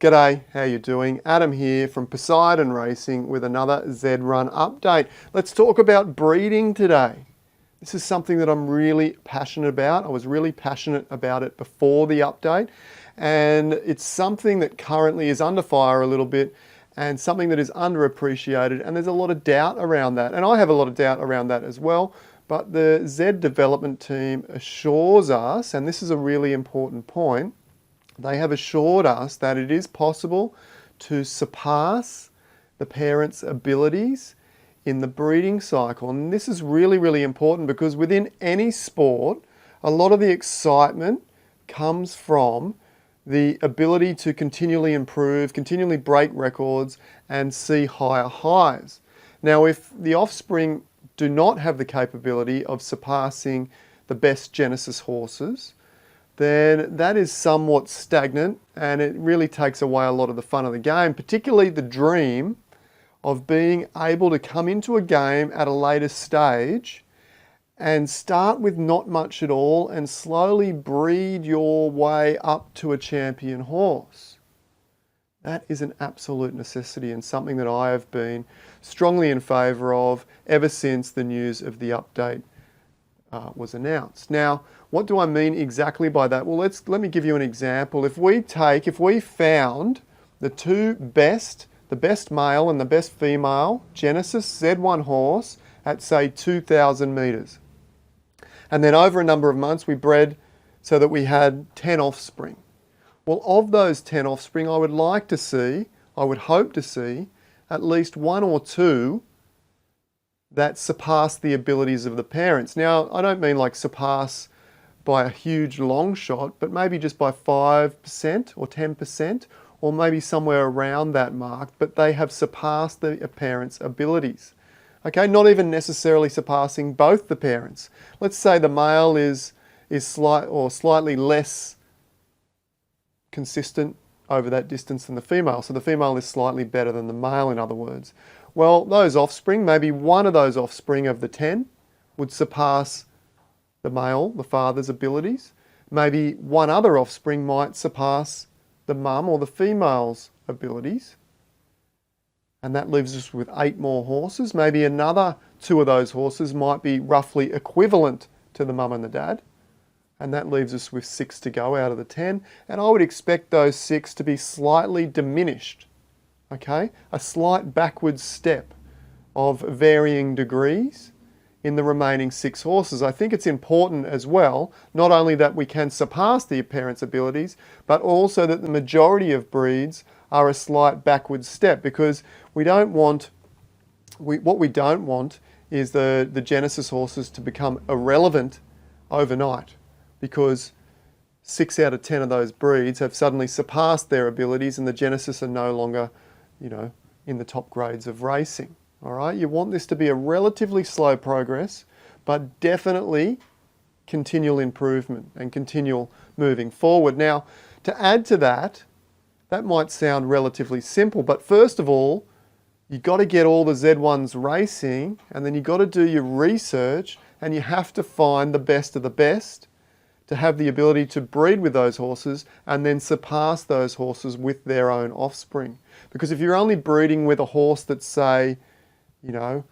G'day, how you doing? Adam here from Poseidon Racing with another Zed Run update. Let's talk about breeding today. This is something that I'm really passionate about. I was really passionate about it before the update, and it's something that currently is under fire a little bit and something that is underappreciated, and there's a lot of doubt around that. And I have a lot of doubt around that as well, but the Zed development team assures us, and this is a really important point, they have assured us that it is possible to surpass the parents' abilities in the breeding cycle. And this is really, really important because within any sport, a lot of the excitement comes from the ability to continually improve, continually break records and see higher highs. Now, if the offspring do not have the capability of surpassing the best Genesis horses, then that is somewhat stagnant and it really takes away a lot of the fun of the game, particularly the dream of being able to come into a game at a later stage and start with not much at all and slowly breed your way up to a champion horse. That is an absolute necessity and something that I have been strongly in favour of ever since the news of the update was announced. Now, what do I mean exactly by that? Well, let me give you an example. If we found the best male and the best female Genesis Z1 horse at say 2,000 metres, and then over a number of months we bred so that we had 10 offspring. Well, of those 10 offspring, I would hope to see at least one or two that surpass the abilities of the parents. Now, I don't mean like surpass by a huge long shot, but maybe just by 5% or 10%, or maybe somewhere around that mark, but they have surpassed the parents' abilities. Okay, not even necessarily surpassing both the parents. Let's say the male is slightly less consistent over that distance than the female. So the female is slightly better than the male, in other words. Well, those offspring, maybe one of those offspring of the 10 would surpass the male, the father's abilities. Maybe one other offspring might surpass the mum or the female's abilities. And that leaves us with 8 more horses. Maybe another 2 of those horses might be roughly equivalent to the mum and the dad. And that leaves us with 6 to go out of the 10. And I would expect those 6 to be slightly diminished. Okay? A slight backwards step of varying degrees in the remaining 6 horses. I think it's important as well, not only that we can surpass the parents' abilities, but also that the majority of breeds are a slight backward step, because what we don't want is the Genesis horses to become irrelevant overnight, because 6 out of 10 of those breeds have suddenly surpassed their abilities and the Genesis are no longer, in the top grades of racing. All right, you want this to be a relatively slow progress, but definitely continual improvement and continual moving forward. Now, to add to that, that might sound relatively simple, but first of all, you've got to get all the Z1s racing, and then you've got to do your research, and you have to find the best of the best to have the ability to breed with those horses and then surpass those horses with their own offspring. Because if you're only breeding with a horse that's, say, the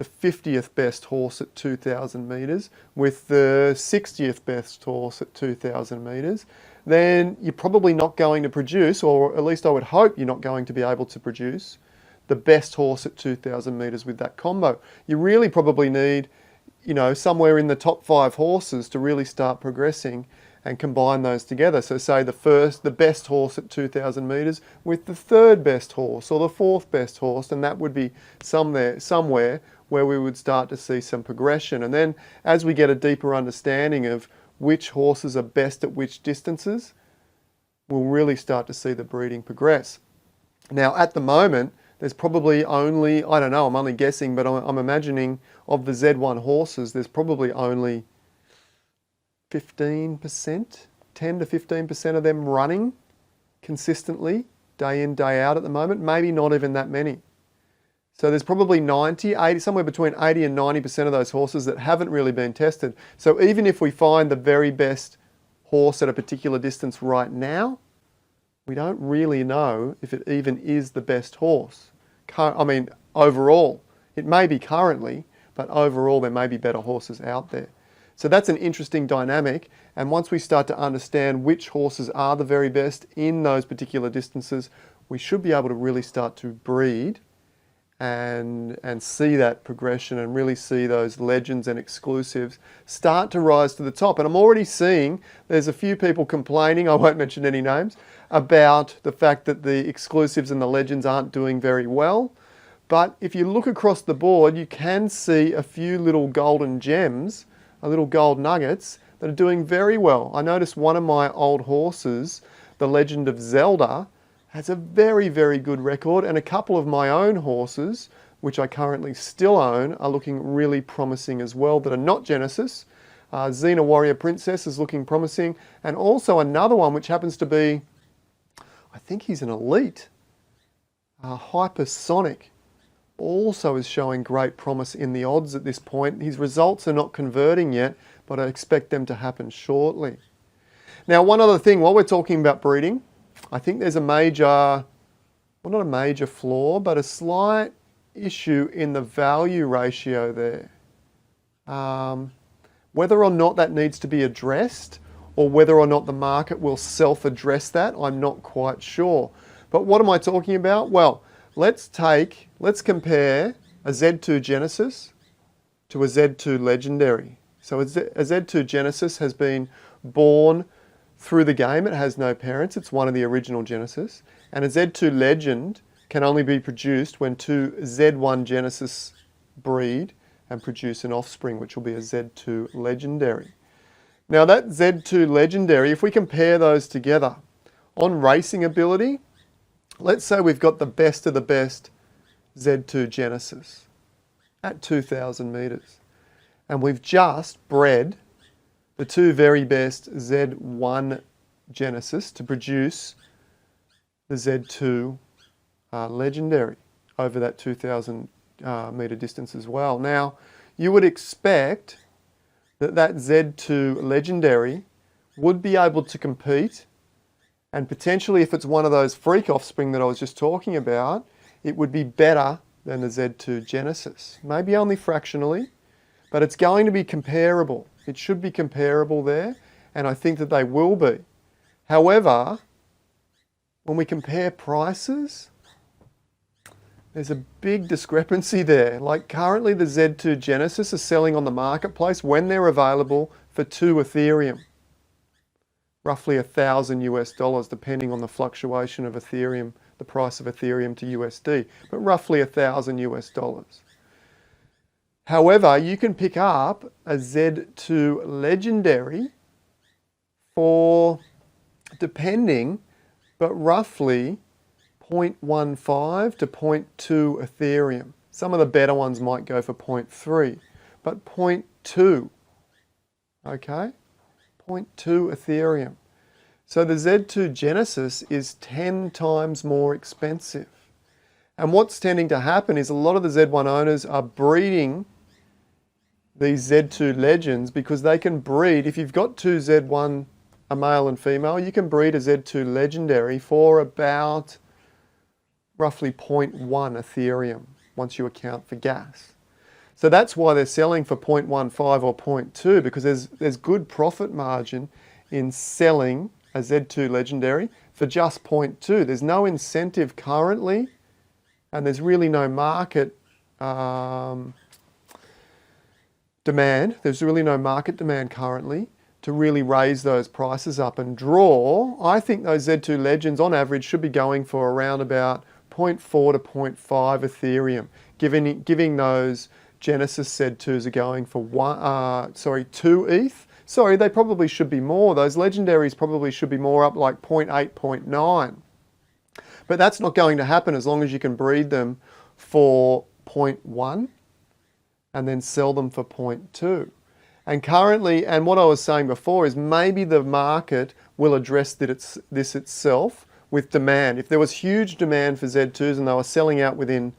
50th best horse at 2,000 metres with the 60th best horse at 2,000 metres, then you're probably not going to produce, or at least I would hope you're not going to be able to produce, the best horse at 2,000 metres with that combo. You really probably need, somewhere in the top 5 horses to really start progressing and combine those together. So say the best horse at 2,000 metres with the 3rd best horse or the 4th best horse, and that would be somewhere where we would start to see some progression. And then as we get a deeper understanding of which horses are best at which distances, we'll really start to see the breeding progress. Now, at the moment, there's probably only, I don't know, I'm only guessing, but I'm imagining of the Z1 horses, there's probably only 15%, 10 to 15% of them running consistently, day in, day out at the moment, maybe not even that many. So there's probably 90, 80, somewhere between 80 and 90% of those horses that haven't really been tested. So even if we find the very best horse at a particular distance right now, we don't really know if it even is the best horse. Overall. It may be currently, but overall there may be better horses out there. So that's an interesting dynamic, and once we start to understand which horses are the very best in those particular distances, we should be able to really start to breed and see that progression and really see those legends and exclusives start to rise to the top. And I'm already seeing there's a few people complaining, I won't mention any names, about the fact that the exclusives and the legends aren't doing very well. But if you look across the board, you can see a few little golden gems, little gold nuggets that are doing very well. I noticed one of my old horses, the Legend of Zelda, has a very, very good record, and a couple of my own horses, which I currently still own, are looking really promising as well, that are not Genesis. Xena Warrior Princess is looking promising, and also another one which happens to be, I think he's an elite, Hypersonic, also is showing great promise in the odds at this point. His results are not converting yet, but I expect them to happen shortly. Now, one other thing, while we're talking about breeding, I think there's a major, well, not a major flaw, but a slight issue in the value ratio there. Whether or not that needs to be addressed, or whether or not the market will self-address that, I'm not quite sure. But what am I talking about? Well, let's compare a Z2 Genesis to a Z2 Legendary. So a Z2 Genesis has been born through the game. It has no parents. It's one of the original Genesis. And a Z2 Legend can only be produced when two Z1 Genesis breed and produce an offspring, which will be a Z2 Legendary. Now that Z2 Legendary, if we compare those together, on racing ability, let's say we've got the best of the best Z2 Genesis at 2,000 metres. And we've just bred the two very best Z1 Genesis to produce the Z2 Legendary over that 2,000 metre distance as well. Now, you would expect that that Z2 Legendary would be able to compete, and potentially if it's one of those freak offspring that I was just talking about, it would be better than the Z2 Genesis. Maybe only fractionally, but it's going to be comparable. It should be comparable there, and I think that they will be. However, when we compare prices, there's a big discrepancy there. Like currently the Z2 Genesis is selling on the marketplace when they're available for 2 Ethereum. Roughly $1,000 depending on the fluctuation of Ethereum, the price of Ethereum to USD, but roughly $1,000. However, you can pick up a Z2 Legendary for, depending, but roughly 0.15 to 0.2 Ethereum. Some of the better ones might go for 0.3, but 0.2, okay? 0.2 Ethereum. So the Z2 Genesis is 10 times more expensive. And what's tending to happen is a lot of the Z1 owners are breeding these Z2 Legends because they can breed, if you've got two Z1, a male and female, you can breed a Z2 Legendary for about roughly 0.1 Ethereum once you account for gas. So that's why they're selling for 0.15 or 0.2, because there's good profit margin in selling a Z2 Legendary for just 0.2. There's no incentive currently, and there's really no market demand. There's really no market demand currently to really raise those prices up and draw. I think those Z2 Legends on average should be going for around about 0.4 to 0.5 Ethereum, giving those Genesis Z2s are going for 2 ETH. Sorry, they probably should be more. Those Legendaries probably should be more up like 0.8, 0.9. But that's not going to happen as long as you can breed them for 0.1 and then sell them for 0.2. And currently, and what I was saying before is maybe the market will address this itself with demand. If there was huge demand for Z2s and they were selling out within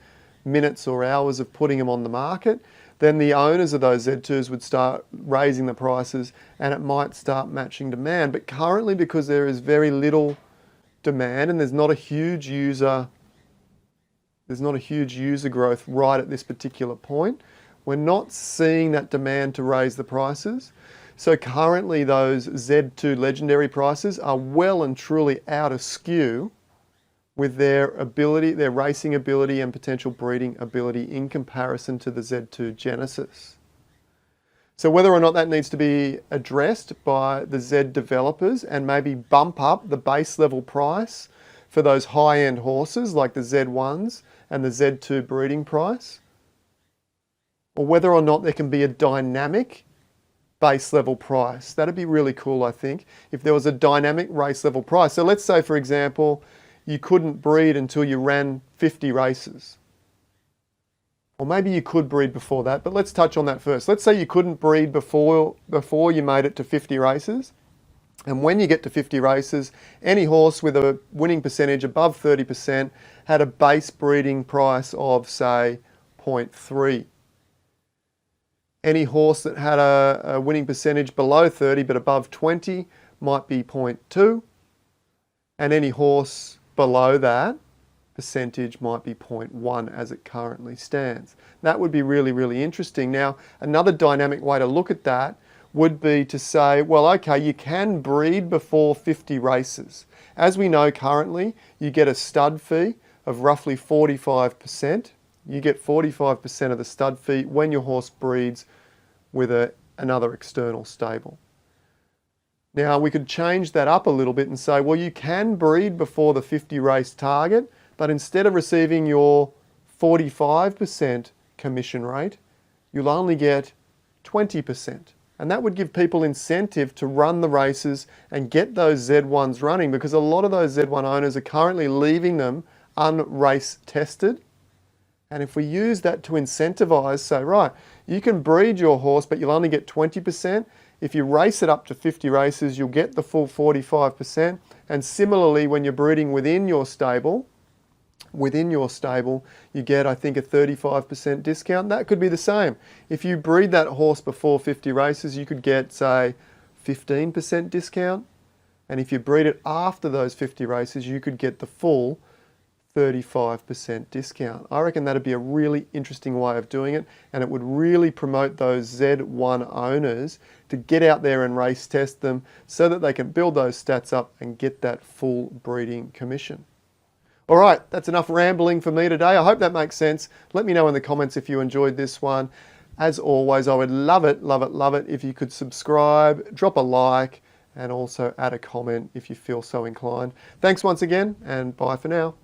minutes or hours of putting them on the market, then the owners of those Z2s would start raising the prices and it might start matching demand. But currently, because there is very little demand and there's not a huge user growth right at this particular point. We're not seeing that demand to raise the prices. So currently those Z2 legendary prices are well and truly out of skew with their ability, their racing ability and potential breeding ability in comparison to the Z2 Genesis. So whether or not that needs to be addressed by the Z developers and maybe bump up the base level price for those high-end horses like the Z1s and the Z2 breeding price, or whether or not there can be a dynamic base level price. That'd be really cool, I think, if there was a dynamic race level price. So let's say, for example, you couldn't breed until you ran 50 races. Or maybe you could breed before that, but let's touch on that first. Let's say you couldn't breed before you made it to 50 races. And when you get to 50 races, any horse with a winning percentage above 30% had a base breeding price of, say, 0.3. Any horse that had a winning percentage below 30 but above 20 might be 0.2. And any horse below that percentage might be 0.1 as it currently stands. That would be really, really interesting. Now, another dynamic way to look at that would be to say, well, okay, you can breed before 50 races. As we know currently, you get a stud fee of roughly 45%. You get 45% of the stud fee when your horse breeds with another external stable. Now, we could change that up a little bit and say, well, you can breed before the 50 race target, but instead of receiving your 45% commission rate, you'll only get 20%. And that would give people incentive to run the races and get those Z1s running, because a lot of those Z1 owners are currently leaving them unrace tested. And if we use that to incentivize, say, right, you can breed your horse, but you'll only get 20%. If you race it up to 50 races, you'll get the full 45%. And similarly, when you're breeding within your stable, you get, I think, a 35% discount. That could be the same. If you breed that horse before 50 races, you could get, say, 15% discount. And if you breed it after those 50 races, you could get the full 35% discount. I reckon that'd be a really interesting way of doing it, and it would really promote those Z1 owners to get out there and race test them so that they can build those stats up and get that full breeding commission. All right, that's enough rambling for me today. I hope that makes sense. Let me know in the comments if you enjoyed this one. As always, I would love it if you could subscribe, drop a like, and also add a comment if you feel so inclined. Thanks once again, and bye for now.